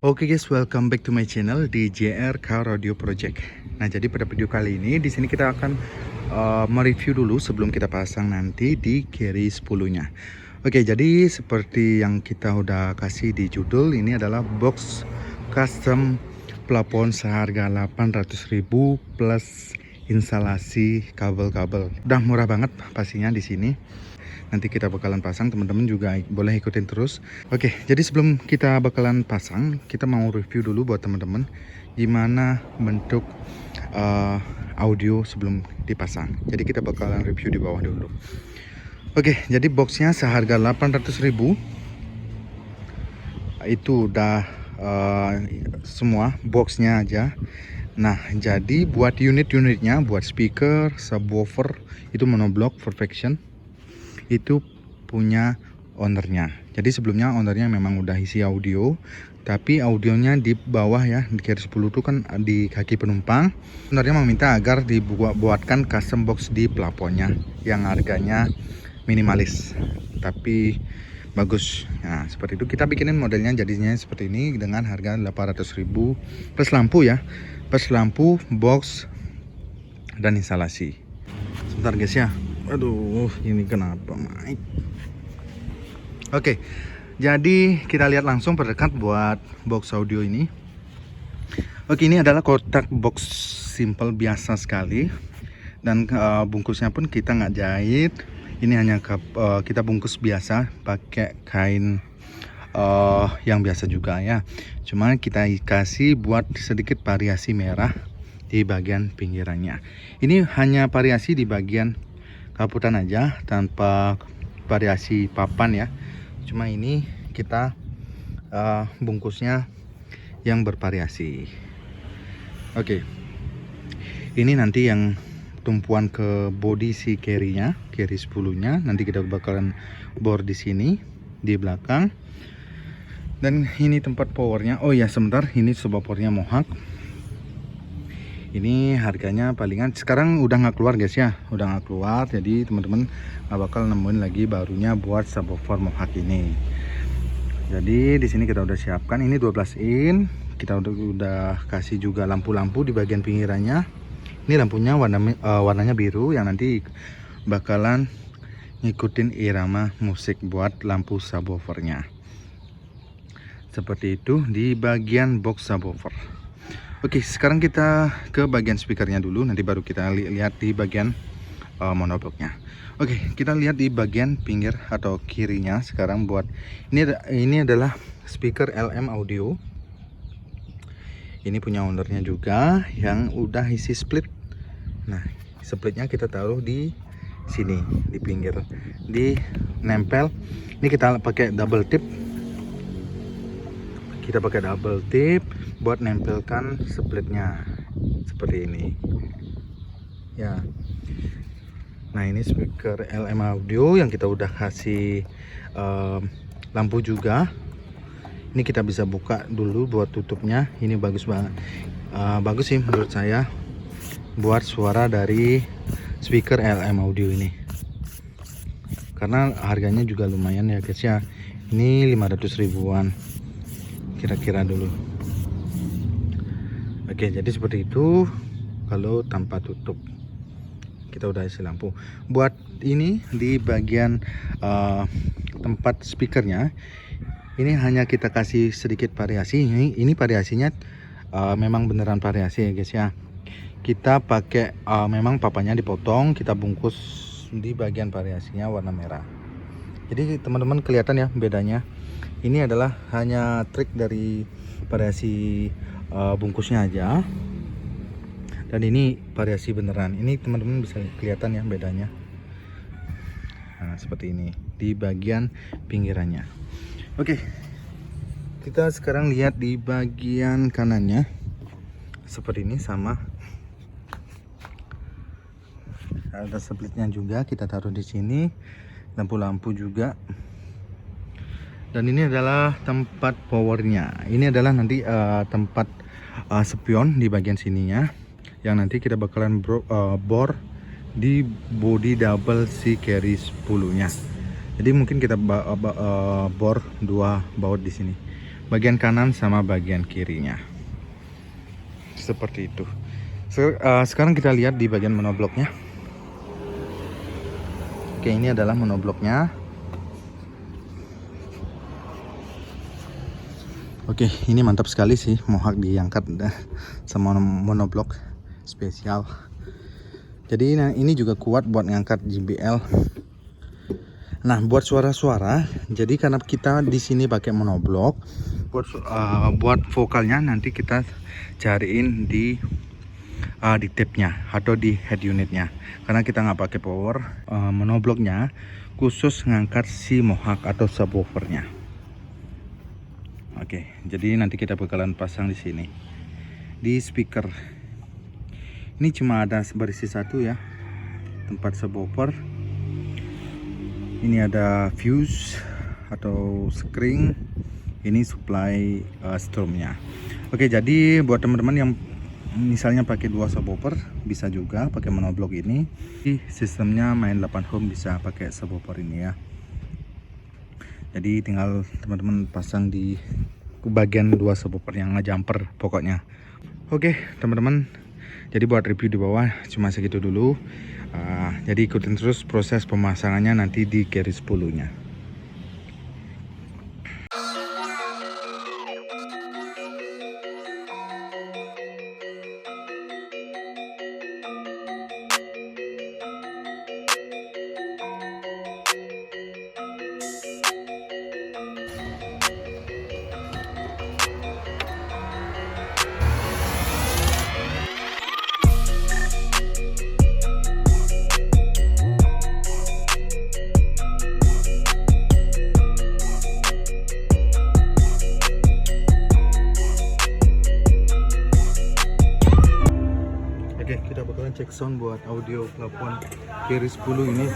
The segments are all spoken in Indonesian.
Oke guys, welcome back to my channel di JR Car Radio Project. Nah, jadi pada video kali ini di sini kita akan mereview dulu sebelum kita pasang nanti di carry 10-nya. Oke, jadi seperti yang kita udah kasih di judul, ini adalah box custom plafon seharga 800.000 plus instalasi kabel-kabel. Udah murah banget pastinya di sini. Nanti kita bakalan pasang, teman-teman juga boleh ikutin terus. Oke, jadi sebelum kita bakalan pasang, kita mau review dulu buat teman-teman gimana bentuk audio sebelum dipasang. Jadi kita bakalan review di bawah dulu. Oke, jadi boxnya seharga 800.000. Itu udah semua boxnya aja. Nah, jadi buat unit-unitnya, buat speaker, subwoofer, itu monoblock perfection, itu punya ownernya. Jadi sebelumnya ownernya memang udah isi audio, tapi audionya di bawah ya, di carry 10 itu kan di kaki penumpang. Ownernya meminta agar dibuatkan custom box di plafonnya yang harganya minimalis tapi bagus. Nah, seperti itu kita bikinin modelnya jadinya seperti ini dengan harga 800.000 plus lampu ya, plus lampu, box dan instalasi. Sebentar guys ya. Aduh, ini kenapa Mike? Oke, jadi kita lihat langsung terdekat buat box audio ini. Oke, ini adalah kotak box simple biasa sekali. Dan bungkusnya pun kita nggak jahit. Ini hanya kita bungkus biasa pakai kain yang biasa juga ya. Cuma kita kasih buat sedikit variasi merah di bagian pinggirannya. Ini hanya variasi di bagian kaputan aja tanpa variasi papan ya. Cuma ini kita bungkusnya yang bervariasi. Oke, ini nanti yang tumpuan ke body si carry-nya, carry 10-nya. Nanti kita bakalan bor di sini di belakang. Dan ini tempat powernya. Oh ya, sebentar, ini subwoofernya Mohawk. Ini harganya palingan sekarang udah nggak keluar guys ya, udah nggak keluar, jadi teman-teman nggak bakal nemuin lagi barunya buat subwoofer Mohawk ini. Jadi di sini kita udah siapkan, ini 12 in, kita udah kasih juga lampu-lampu di bagian pinggirannya. Ini lampunya warnanya biru yang nanti bakalan ngikutin irama musik buat lampu subwoofernya. Seperti itu di bagian box subwoofer. Oke, sekarang kita ke bagian speakernya dulu, nanti baru kita lihat di bagian monoblocknya. Oke, kita lihat di bagian pinggir atau kirinya sekarang buat ini adalah speaker LM Audio. Ini punya ownernya juga yang udah isi split. Nah, splitnya kita taruh di sini di pinggir, di nempel. Ini kita pakai double tip. Kita pakai double tip buat nempelkan splitnya seperti ini ya. Nah, ini speaker LM Audio yang kita udah kasih lampu juga. Ini kita bisa buka dulu buat tutupnya. Ini bagus banget, bagus sih menurut saya buat suara dari speaker LM Audio ini, karena harganya juga lumayan ya guys ya. Ini 500 ribuan kira-kira dulu. Oke, jadi seperti itu kalau tanpa tutup. Kita udah isi lampu. Buat ini di bagian tempat speakernya, ini hanya kita kasih sedikit variasi. Ini variasinya memang beneran variasi ya guys ya. Kita pakai memang papanya dipotong, kita bungkus di bagian variasinya warna merah. Jadi teman-teman kelihatan ya bedanya. Ini adalah hanya trik dari variasi bungkusnya aja, dan ini variasi beneran. Ini teman-teman bisa kelihatan ya bedanya. Nah, seperti ini di bagian pinggirannya. Oke, kita sekarang lihat di bagian kanannya. Seperti ini sama, ada splitnya juga, kita taruh di sini, lampu-lampu juga. Dan ini adalah tempat powernya. Ini adalah nanti tempat spion di bagian sininya, yang nanti kita bakalan bor di body double si carry 10-nya. Jadi mungkin kita bor 2 baut di sini. bagian kanan sama bagian kirinya. Seperti itu. Sekarang kita lihat di bagian monobloknya. Oke, ini adalah monobloknya. Oke, ini mantap sekali sih, Mohawk diangkat sama monoblok spesial. Jadi ini juga kuat buat ngangkat JBL. Nah, buat suara-suara, jadi karena kita di sini pakai monoblok, buat vokalnya nanti kita cariin di tabnya atau di head unitnya. Karena kita nggak pakai power, monobloknya khusus ngangkat si Mohawk atau subwoofernya. Oke, jadi nanti kita bakalan pasang di sini di speaker. Ini cuma ada berisi satu ya, tempat subwoofer. Ini ada fuse atau screen. Ini supply stromnya. Oke, jadi buat teman-teman yang misalnya pakai 2 subwoofer bisa juga pakai monoblok ini. Sistemnya main 8 ohm bisa pakai subwoofer ini ya. Jadi tinggal teman-teman pasang di bagian 2 subwoofer yang ngejumper pokoknya. Oke teman-teman, jadi buat review di bawah cuma segitu dulu. Jadi ikutin terus proses pemasangannya nanti di Carry 10-nya. Oke, kita bakalan cek sound buat audio plafon Carry 10 ini.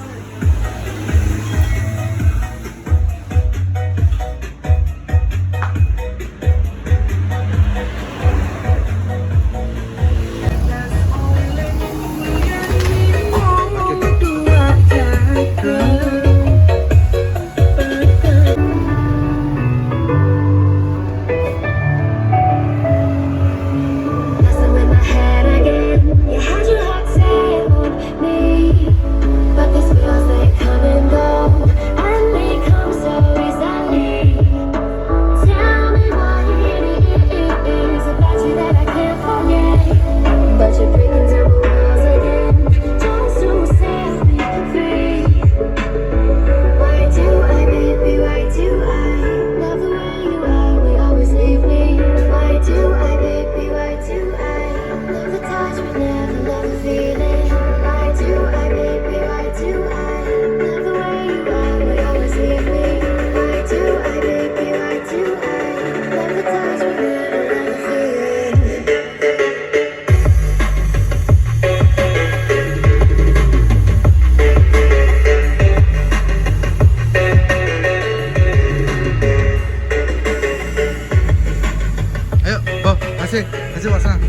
Ayo, bawa, kasih pasang.